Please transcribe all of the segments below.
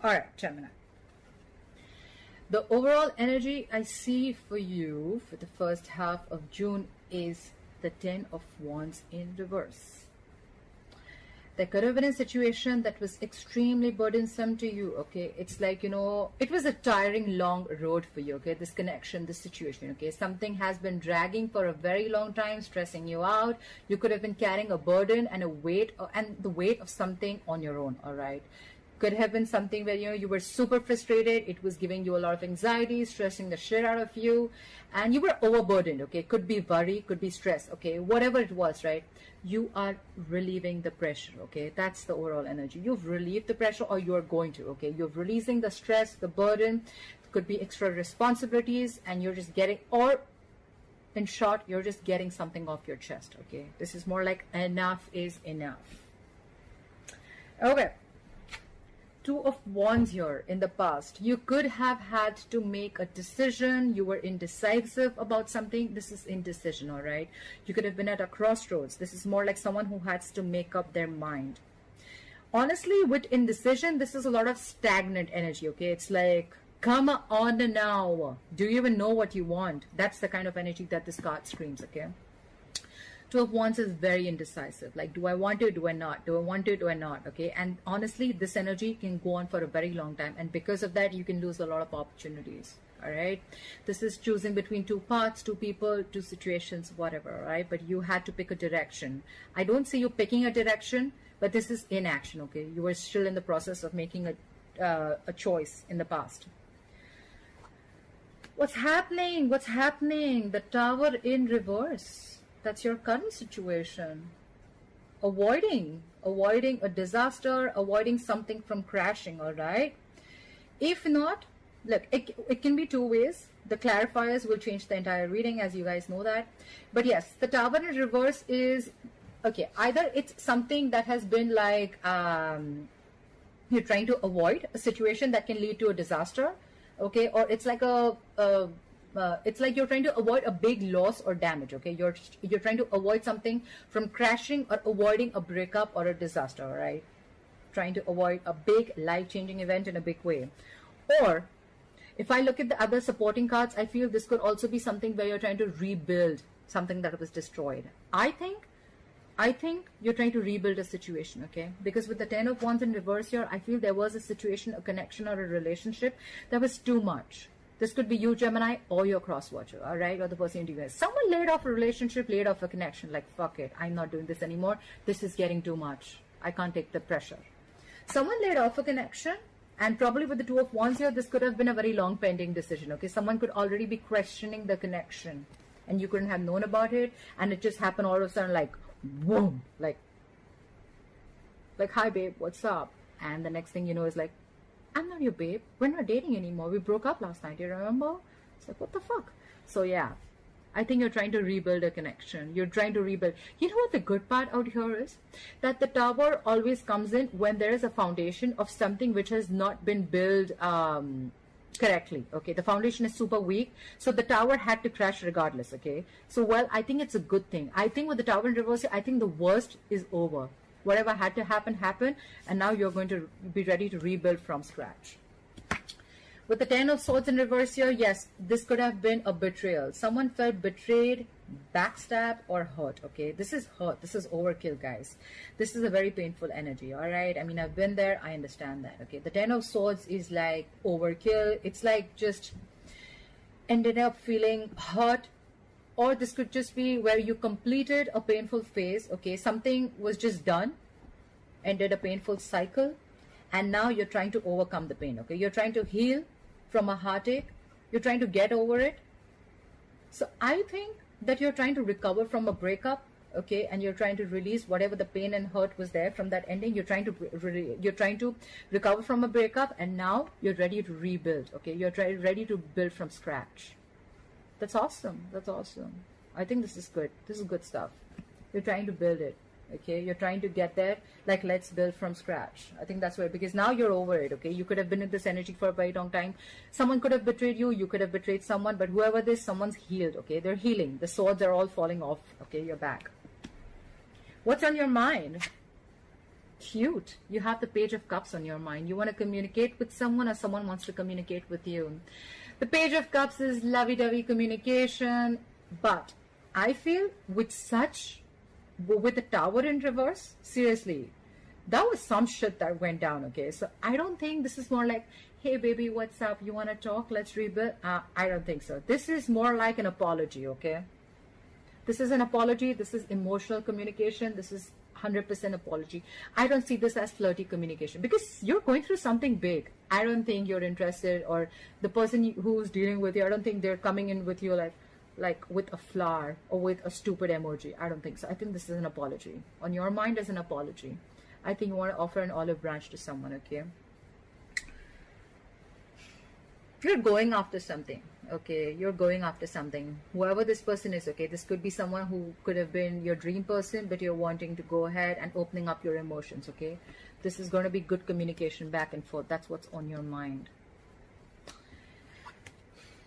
All right, Gemini. The overall energy I see for you for the first half of June is the 10 of Wands in reverse. There could have been a situation that was extremely burdensome to you, okay? It's like, you know, it was a tiring, long road for you, okay? This connection, this situation, okay? Something has been dragging for a very long time, stressing you out. You could have been carrying a burden and a weight, and the weight of something on your own, all right? Could have been something where, you know, you were super frustrated. It was giving you a lot of anxiety, stressing the shit out of you, and you were overburdened, okay? Could be worry, could be stress, okay? Whatever it was, right? You are relieving the pressure, okay? That's the overall energy. You've relieved the pressure, or you're going to, okay? You're releasing the stress, the burden. Could be extra responsibilities, and you're just getting, or in short, you're just getting something off your chest, okay? This is more like enough is enough. Okay. Two of Wands here in the past. You could have had to make a decision. You were indecisive about something. This is indecision, all right? You could have been at a crossroads. This is more like someone who has to make up their mind. Honestly, with indecision, this is a lot of stagnant energy, okay? It's like, come on now. Do you even know what you want? That's the kind of energy that this card screams, okay? Two of Wands is very indecisive. Like, do I want to, do I not? Do I want to, do I not? Okay. And honestly, this energy can go on for a very long time. And because of that, you can lose a lot of opportunities. All right. This is choosing between two paths, two people, two situations, whatever. All right. But you had to pick a direction. I don't see you picking a direction, but this is inaction. Okay. You were still in the process of making a choice in the past. What's happening? What's happening? The Tower in reverse. That's your current situation. Avoiding a disaster, avoiding something from crashing, all right? If not, look, it can be two ways. The clarifiers will change the entire reading, as you guys know that. But yes, the Tower in reverse is, okay, either it's something that has been like, you're trying to avoid a situation that can lead to a disaster, okay? Or it's like it's like you're trying to avoid a big loss or damage, okay? You're trying to avoid something from crashing, or avoiding a breakup or a disaster, all right? Trying to avoid a big life-changing event in a big way. Or if I look at the other supporting cards, I feel this could also be something where you're trying to rebuild something that was destroyed. I think you're trying to rebuild a situation, okay? Because with the 10 of Wands in reverse here, I feel there was a situation, a connection, or a relationship that was too much. This could be you, Gemini, or your cross-watcher, all right? Or the person into you guys. Someone laid off a relationship, laid off a connection. Like, fuck it, I'm not doing this anymore. This is getting too much. I can't take the pressure. Someone laid off a connection, and probably with the Two of Wands here, this could have been a very long pending decision, okay? Someone could already be questioning the connection, and you couldn't have known about it, and it just happened all of a sudden, like, boom, like, hi, babe, what's up? And the next thing you know is like, I'm not your babe. We're not dating anymore. We broke up last night. You remember? It's like, what the fuck? So yeah, I think you're trying to rebuild a connection. You're trying to rebuild. You know what the good part out here is? That the Tower always comes in when there is a foundation of something which has not been built correctly. Okay, the foundation is super weak. So the Tower had to crash regardless. Okay, so well, I think it's a good thing. I think with the Tower in reverse, I think the worst is over. Whatever had to happen, happened, and now you're going to be ready to rebuild from scratch. With the 10 of Swords in reverse here, yes, this could have been a betrayal. Someone felt betrayed, backstabbed, or hurt, okay? This is hurt. This is overkill, guys. This is a very painful energy, all right? I mean, I've been there. I understand that, okay? The 10 of Swords is like overkill. It's like just ended up feeling hurt. Or this could just be where you completed a painful phase, okay? Something was just done, ended a painful cycle, and now you're trying to overcome the pain, okay? You're trying to heal from a heartache. You're trying to get over it. So I think that you're trying to recover from a breakup, okay? And you're trying to release whatever the pain and hurt was there from that ending. You're trying to recover from a breakup, and now you're ready to rebuild, okay? You're ready to build from scratch. That's awesome. That's awesome. I think this is good. This is good stuff. You're trying to build it, okay? You're trying to get there, like, let's build from scratch. I think that's where, because now you're over it, okay? You could have been in this energy for a very long time. Someone could have betrayed you. You could have betrayed someone, but whoever this, someone's healed, okay? They're healing. The swords are all falling off, okay? You're back. What's on your mind? Cute. You have the Page of Cups on your mind. You want to communicate with someone, or someone wants to communicate with you. The Page of Cups is lovey-dovey communication, but I feel with the Tower in reverse, seriously, that was some shit that went down, okay? So I don't think this is more like, hey baby, what's up? You want to talk? Let's rebuild. I don't think so. This is more like an apology, okay? This is an apology. This is emotional communication. This is 100% apology. I don't see this as flirty communication because you're going through something big. I don't think you're interested, or the person who's dealing with you, I don't think they're coming in with you like with a flower or with a stupid emoji. I don't think so. I think this is an apology. On your mind as an apology. I think you want to offer an olive branch to someone, okay? You're going after something, okay? You're going after something. Whoever this person is, okay? This could be someone who could have been your dream person, but you're wanting to go ahead and opening up your emotions, okay? This is going to be good communication back and forth. That's what's on your mind.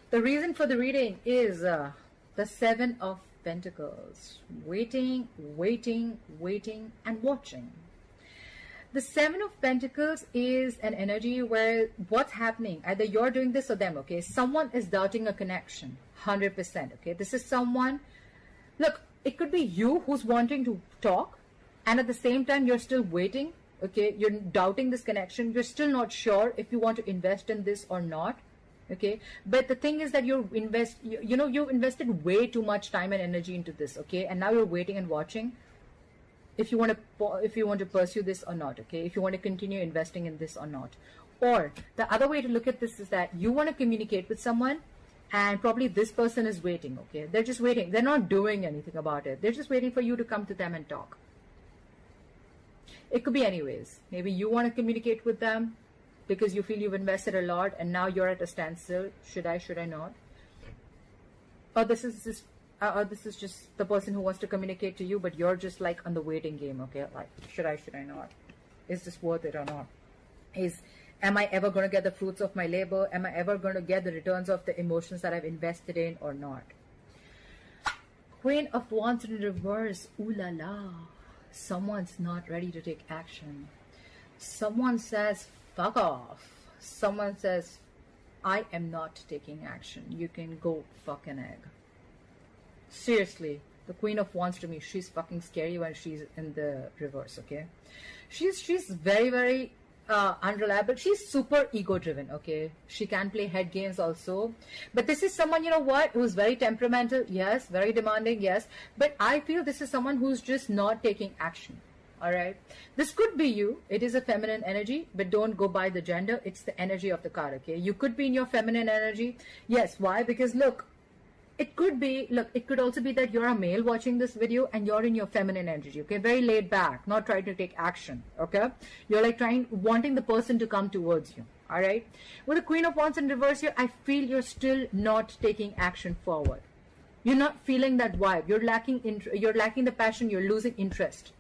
The reason for the reading is the Seven of Pentacles. Waiting, waiting, waiting, and watching. The Seven of Pentacles is an energy where what's happening, either you're doing this or them, okay? Someone is doubting a connection, 100%, okay? This is someone, look, it could be you who's wanting to talk, and at the same time, you're still waiting, okay? You're doubting this connection. You're still not sure if you want to invest in this or not, okay? But the thing is that you invested way too much time and energy into this, okay? And now you're waiting and watching. If you want to pursue this or not, okay? If you want to continue investing in this or not. Or the other way to look at this is that you want to communicate with someone, and probably this person is waiting, okay? They're just waiting. They're not doing anything about it. They're just waiting for you to come to them and talk. It could be anyways. Maybe you want to communicate with them because you feel you've invested a lot and now you're at a standstill. Should I not? Or this is just the person who wants to communicate to you, but you're just like on the waiting game, okay? Like, should I not? Is this worth it or not? Am I ever going to get the fruits of my labor? Am I ever going to get the returns of the emotions that I've invested in or not? Queen of Wands in reverse. Ooh la la. Someone's not ready to take action. Someone says, fuck off. Someone says, I am not taking action. You can go fuck an egg. Seriously, the Queen of Wands to me, she's fucking scary when she's in the reverse, okay? She's very, very unreliable. She's super ego driven, okay? She can play head games also. But this is someone, you know what, who's very temperamental, yes, very demanding, yes. But I feel this is someone who's just not taking action, all right? This could be you. It is a feminine energy, but don't go by the gender. It's the energy of the card, okay? You could be in your feminine energy. Yes, why? Because look, it could also be that you're a male watching this video and you're in your feminine energy, okay? Very laid back, not trying to take action, okay? You're like wanting the person to come towards you, all right? With the Queen of Wands in reverse here, I feel you're still not taking action forward. You're not feeling that vibe. You're lacking the passion. You're losing interest.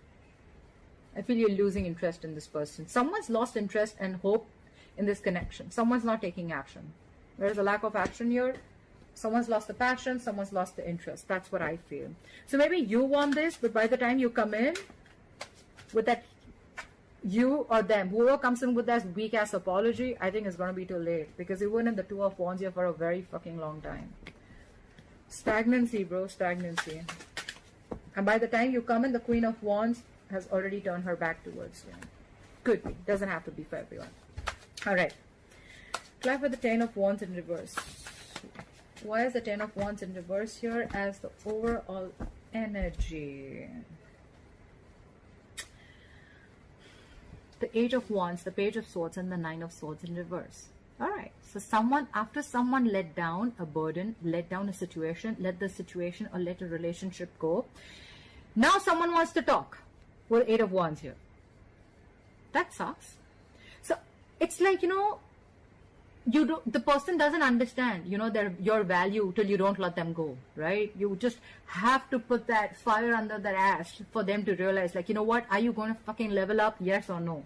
I feel you're losing interest in this person. Someone's lost interest and hope in this connection. Someone's not taking action. There's a lack of action here. Someone's lost the passion, someone's lost the interest. That's what I feel. So maybe you want this, but by the time you come in with that, you or them, whoever comes in with that weak-ass apology, I think it's going to be too late. Because you were in the Two of Wands here for a very fucking long time. Stagnancy, bro, stagnancy. And by the time you come in, the Queen of Wands has already turned her back towards you. Could be. Doesn't have to be for everyone. Alright. Clap with the Ten of Wands in reverse. Why is the Ten of Wands in reverse here as the overall energy? The Eight of Wands, the Page of Swords, and the Nine of Swords in reverse. Alright, so after someone let down a burden, let down a situation, let the situation or let a relationship go, now someone wants to talk with Eight of Wands here. That sucks. So it's like, the person doesn't understand, your value till you don't let them go, right? You just have to put that fire under their ass for them to realize, like, you know what, are you going to fucking level up? Yes or no?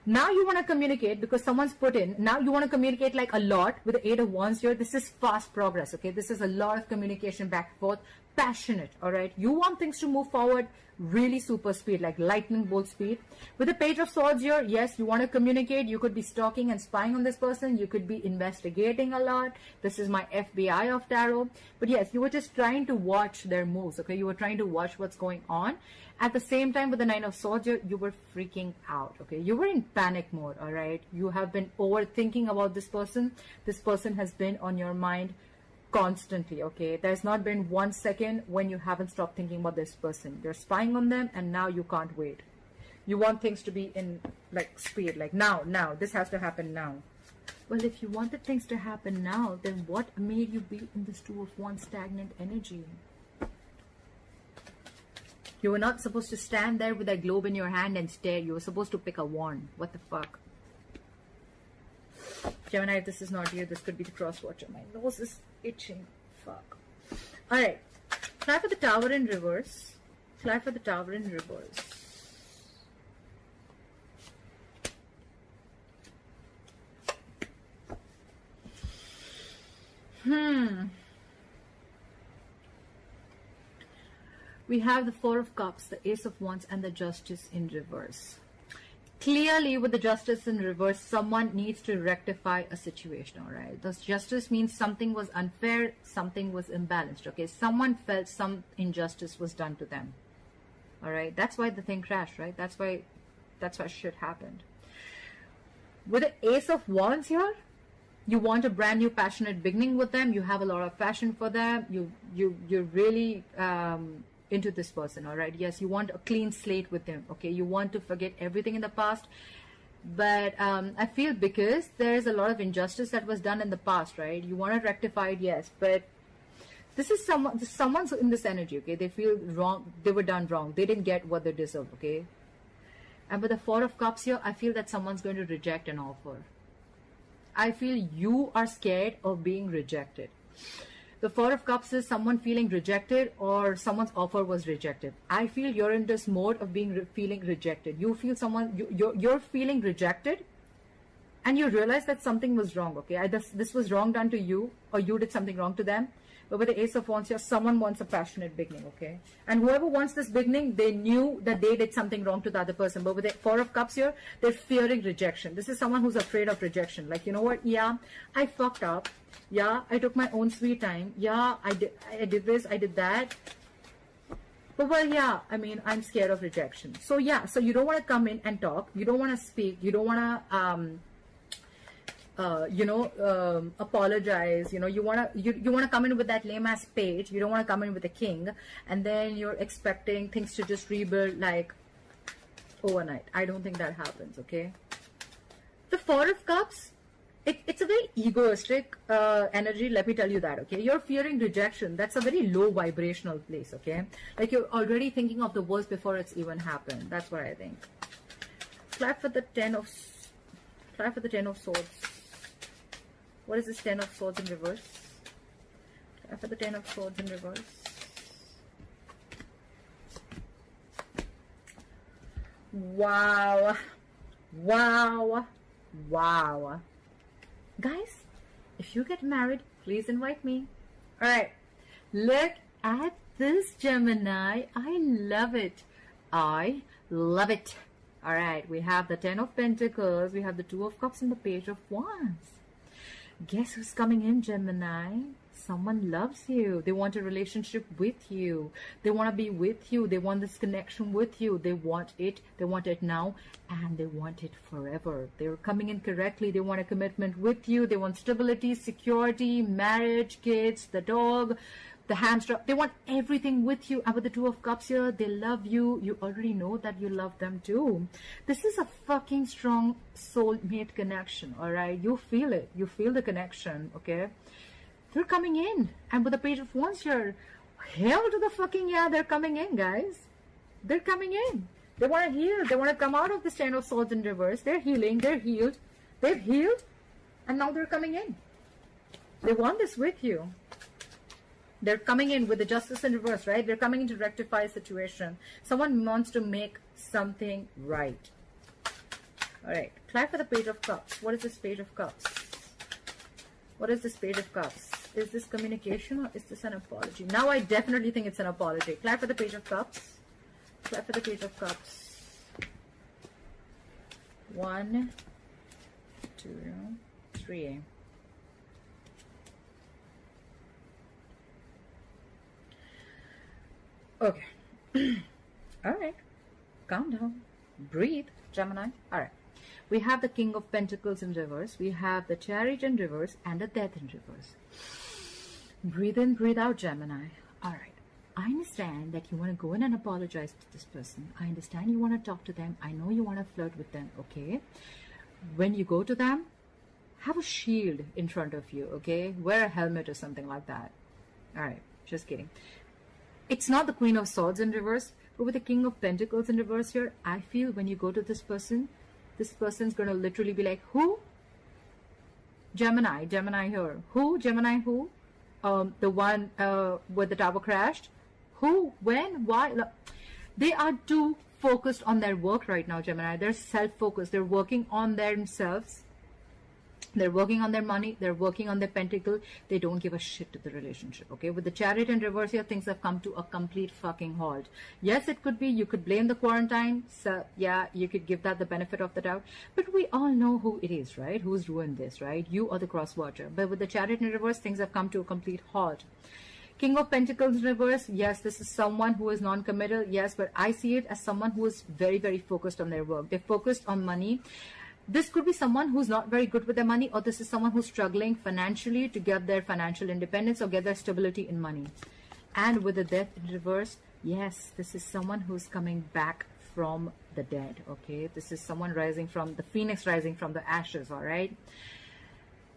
Now you want to communicate because someone's put in. Now you want to communicate like a lot with the Eight of Wands here. This is fast progress, okay? This is a lot of communication back and forth, passionate, all right? You want things to move forward really super speed, like lightning bolt speed. With the Page of Swords here, yes, you want to communicate. You could be stalking and spying on this person. You could be investigating a lot. This is my FBI of tarot. But yes, you were just trying to watch their moves, okay? You were trying to watch what's going on. At the same time, with the Nine of Swords here, you were freaking out, okay? You were in panic mode, all right? You have been overthinking about this person. This person has been on your mind constantly, okay? There's not been 1 second when you haven't stopped thinking about this person. You're spying on them, and now you can't wait. You want things to be in like speed, like now, this has to happen now. Well, if you wanted things to happen now, then what made you be in this Two of Wands stagnant energy? You were not supposed to stand there with that globe in your hand and stare. You were supposed to pick a wand. What the fuck? Gemini, if this is not you, this could be the cross watcher. My nose is itching. Fuck. Alright. Try for the Tower in reverse. Try for the Tower in reverse. We have the Four of Cups, the Ace of Wands, and the Justice in reverse. Clearly, with the Justice in reverse, someone needs to rectify a situation, all right? This justice means something was unfair, something was imbalanced, okay? Someone felt some injustice was done to them, all right? That's why the thing crashed, right? That's why shit happened. With the Ace of Wands here, you want a brand new passionate beginning with them. You have a lot of passion for them. You're really into this person, all right? Yes, you want a clean slate with them, okay? You want to forget everything in the past. But I feel because there's a lot of injustice that was done in the past, right? You want to rectify it, yes, but this is someone's in this energy, okay? They feel wrong, they were done wrong, they didn't get what they deserve, okay? And with the Four of Cups here, I feel that someone's going to reject an offer. I feel you are scared of being rejected. The Four of Cups is someone feeling rejected, or someone's offer was rejected. I feel you're in this mode of being feeling rejected. You feel you're feeling rejected, and you realize that something was wrong, okay? Either this was wrong done to you, or you did something wrong to them. But with the Ace of Wands here, someone wants a passionate beginning, okay? And whoever wants this beginning, they knew that they did something wrong to the other person. But with the Four of Cups here, they're fearing rejection. This is someone who's afraid of rejection. Like, you know what? Yeah, I fucked up. Yeah, I took my own sweet time. Yeah, I did this, I did that. But well, yeah, I mean, I'm scared of rejection. So yeah, so you don't want to come in and talk. You don't want to speak. You don't want to apologize. You know, you want to come in with that lame ass page. You don't want to come in with a king, and then you're expecting things to just rebuild like overnight. I don't think that happens, okay? The Four of Cups, it's a very egoistic energy, let me tell you that, okay? You're fearing rejection. That's a very low vibrational place, okay? Like, you're already thinking of the worst before it's even happened. That's what I think. Try for the Ten of Swords. What is this Ten of Swords in reverse? Try for the Ten of Swords in reverse. Wow. Wow. Wow. Guys, if you get married, please invite me. All right. Look at this, Gemini. I love it. I love it. All right. We have the Ten of Pentacles. We have the Two of Cups and the Page of Wands. Guess who's coming in, Gemini? Someone loves you. They want a relationship with you. They want to be with you. They want this connection with you. They want it. They want it now, and they want it forever. They're coming in correctly. They want a commitment with you. They want stability, security, marriage, kids, the dog, the hamster. They want everything with you. And with the Two of Cups here, they love you. You already know that you love them too. This is a fucking strong soulmate connection, all right? You feel it. You feel the connection, okay? They're coming in. And with the Page of Wands here, hell to the fucking yeah, they're coming in, guys. They're coming in. They want to heal. They want to come out of this Ten of Swords in reverse. They're healing. They're healed. They've healed. And now they're coming in. They want this with you. They're coming in with the Justice in reverse, right? They're coming in to rectify a situation. Someone wants to make something right. All right. Try for the Page of Cups. What is this Page of Cups? What is this Page of Cups? Is this communication or is this an apology? Now I definitely think it's an apology. Clap for the Page of Cups. Clap for the Page of Cups. 1, 2, 3. Okay. All right. Calm down. Breathe, Gemini. All right. We have the King of Pentacles in reverse. We have the Chariot in reverse and the Death in reverse. Breathe in, breathe out, Gemini. All right. I understand that you want to go in and apologize to this person. I understand you want to talk to them. I know you want to flirt with them, okay? When you go to them, have a shield in front of you, okay? Wear a helmet or something like that. All right. Just kidding. It's not the Queen of Swords in reverse, but with the King of Pentacles in reverse here, I feel when you go to this person's going to literally be like, who? Gemini here. Who? Gemini who? The one where the tower crashed? Who? When? Why? They are too focused on their work right now, Gemini. They're self-focused. They're working on themselves. They're working on their money. They're working on their pentacle. They don't give a shit to the relationship, okay? With the Chariot in reverse here, things have come to a complete fucking halt. Yes, it could be. You could blame the quarantine. So, yeah, you could give that the benefit of the doubt. But we all know who it is, right? Who's ruined this, right? You or the cross watcher. But with the Chariot in reverse, things have come to a complete halt. King of Pentacles in reverse, yes, this is someone who is non-committal, yes, but I see it as someone who is very, very focused on their work. They're focused on money. This could be someone who's not very good with their money, or this is someone who's struggling financially to get their financial independence or get their stability in money. And with the Death in reverse, yes, this is someone who's coming back from the dead, okay? This is someone rising from the phoenix, rising from the ashes, all right?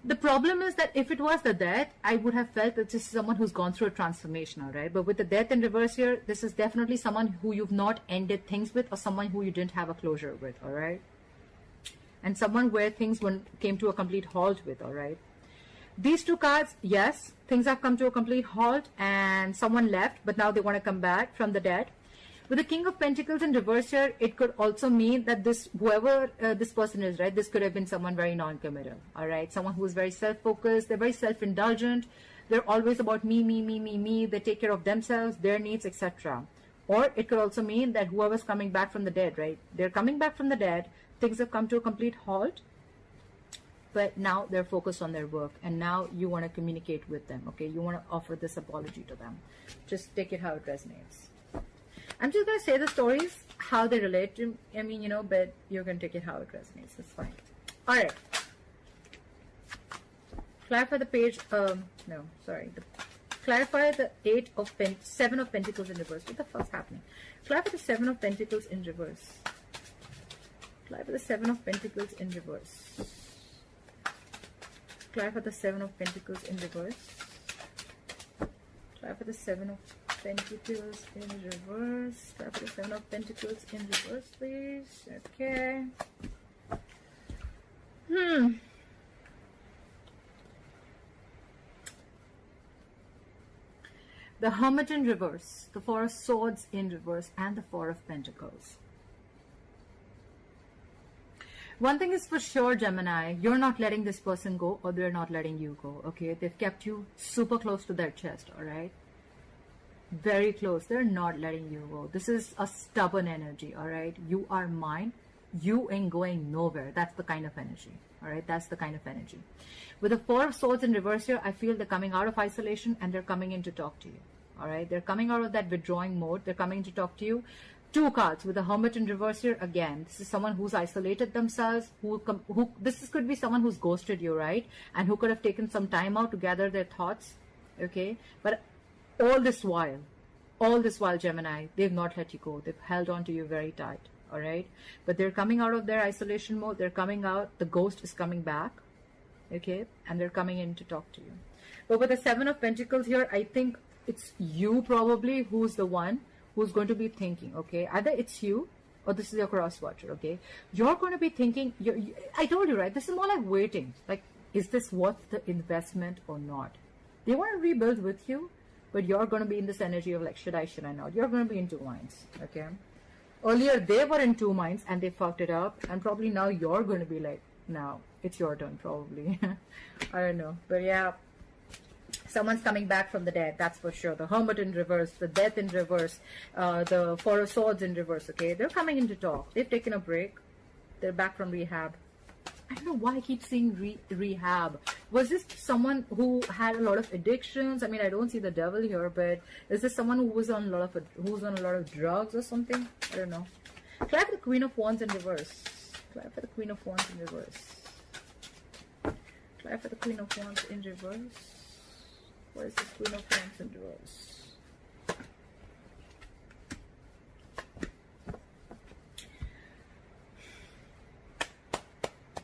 The problem is that if it was the Death, I would have felt that this is someone who's gone through a transformation, all right? But with the Death in reverse here, this is definitely someone who you've not ended things with, or someone who you didn't have a closure with, all right? And someone where things came to a complete halt with, all right? These two cards, yes, things have come to a complete halt and someone left, but now they want to come back from the dead. With the King of Pentacles in reverse here, it could also mean that this, whoever this person is, right, this could have been someone very non-committal, all right? Someone who is very self-focused, they're very self-indulgent, they're always about me, they take care of themselves, their needs, etc. Or it could also mean that whoever's coming back from the dead, right, they're coming back from the dead, things have come to a complete halt, but now they're focused on their work, and now you want to communicate with them, okay? You want to offer this apology to them. Just take it how it resonates. I'm just going to say the stories, how they relate to, I mean, you know, but you're going to take it how it resonates. That's fine. All right. Clarify the page, clarify the Seven of Pentacles in reverse. What the fuck's happening? Clarify the Seven of Pentacles in reverse. Clarify the Seven of Pentacles in reverse. Clarify the Seven of Pentacles in reverse. Clarify the Seven of Pentacles in reverse. Clarify the Seven of Pentacles in reverse, please. Okay. The Hermit in reverse, the Four of Swords in reverse, and the Four of Pentacles. One thing is for sure, Gemini, you're not letting this person go, or they're not letting you go, okay? They've kept you super close to their chest, all right? Very close. They're not letting you go. This is a stubborn energy, all right? You are mine. You ain't going nowhere. That's the kind of energy, all right? That's the kind of energy. With the Four of Swords in reverse here, I feel they're coming out of isolation and they're coming in to talk to you, all right? They're coming out of that withdrawing mode. They're coming to talk to you. Two cards with the Hermit in reverse here. Again, this is someone who's isolated themselves, this could be someone who's ghosted you, right? And who could have taken some time out to gather their thoughts, okay? But all this while, Gemini, they've not let you go. They've held on to you very tight, all right? But they're coming out of their isolation mode. They're coming out. The ghost is coming back, okay? And they're coming in to talk to you. But with the Seven of Pentacles here, I think it's you probably who's the one who's going to be thinking, okay? Either it's you or this is your cross watcher, okay? You're going to be thinking, I told you, right? This is more like waiting. Like, is this worth the investment or not? They want to rebuild with you, but you're going to be in this energy of like, should I not? You're going to be in two minds, okay? Earlier, they were in two minds and they fucked it up. And probably now you're going to be like, now it's your turn, probably. I don't know. But yeah, Someone's coming back from the dead, that's for sure. The Hermit in reverse, the Death in reverse, the Four of Swords in reverse, okay? They're coming in to talk. They've taken a break. They're back from rehab. I don't know why I keep seeing rehab. Was this someone who had a lot of addictions? I mean, I don't see the devil here, but is this someone who was on a lot of drugs or something? I don't know. Try for the Queen of Wands in reverse. Try for the Queen of Wands in reverse. Try for the Queen of Wands in reverse. What is this Queen of Wands in reverse?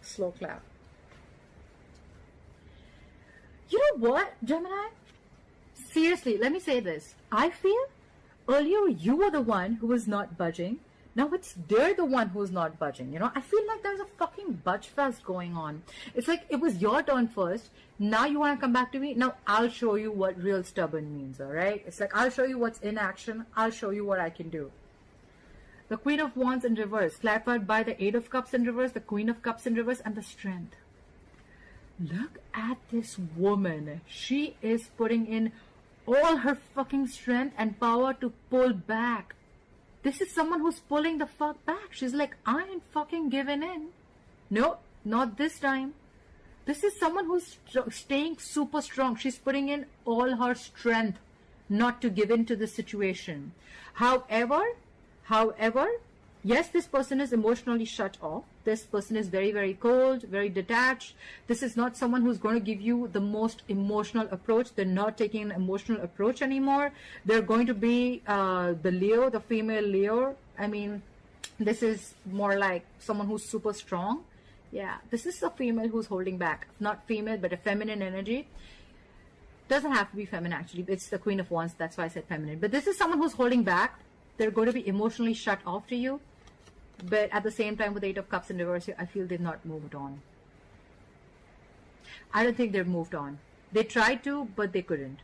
Slow clap. You know what, Gemini? Seriously, let me say this. I feel earlier you were the one who was not budging. Now they're the one who's not budging. You know, I feel like there's a fucking budge fest going on. It's like it was your turn first. Now you want to come back to me. Now I'll show you what real stubborn means. All right. It's like I'll show you what's in action. I'll show you what I can do. The Queen of Wands in reverse, clarified by the Eight of Cups in reverse, the Queen of Cups in reverse, and the Strength. Look at this woman. She is putting in all her fucking strength and power to pull back. This is someone who's pulling the fuck back. She's like, I ain't fucking giving in. No, not this time. This is someone who's staying super strong. She's putting in all her strength not to give in to the situation. However, yes, this person is emotionally shut off. This person is very, very cold, very detached. This is not someone who's going to give you the most emotional approach. They're not taking an emotional approach anymore. They're going to be the Leo, the female Leo. I mean, this is more like someone who's super strong. Yeah, this is a female who's holding back. Not female, but a feminine energy. Doesn't have to be feminine, actually. It's the Queen of Wands. That's why I said feminine. But this is someone who's holding back. They're going to be emotionally shut off to you. But at the same time, with the Eight of Cups in reverse, I feel they've not moved on. I don't think they've moved on. They tried to, but they couldn't.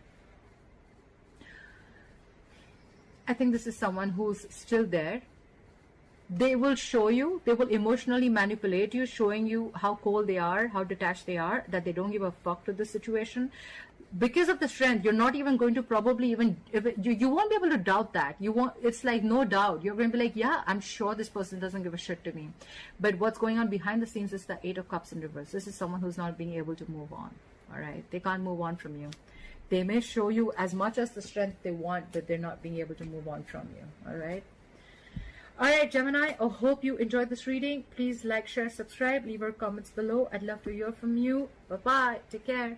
I think this is someone who's still there. They will show you, they will emotionally manipulate you, showing you how cold they are, how detached they are, that they don't give a fuck to the situation. Because of the Strength, you're not even going to probably even, you won't be able to doubt that. It's like no doubt. You're going to be like, yeah, I'm sure this person doesn't give a shit to me. But what's going on behind the scenes is the Eight of Cups in reverse. This is someone who's not being able to move on. All right. They can't move on from you. They may show you as much as the strength they want, but they're not being able to move on from you. All right. All right, Gemini, I hope you enjoyed this reading. Please like, share, subscribe, leave your comments below. I'd love to hear from you. Bye-bye. Take care.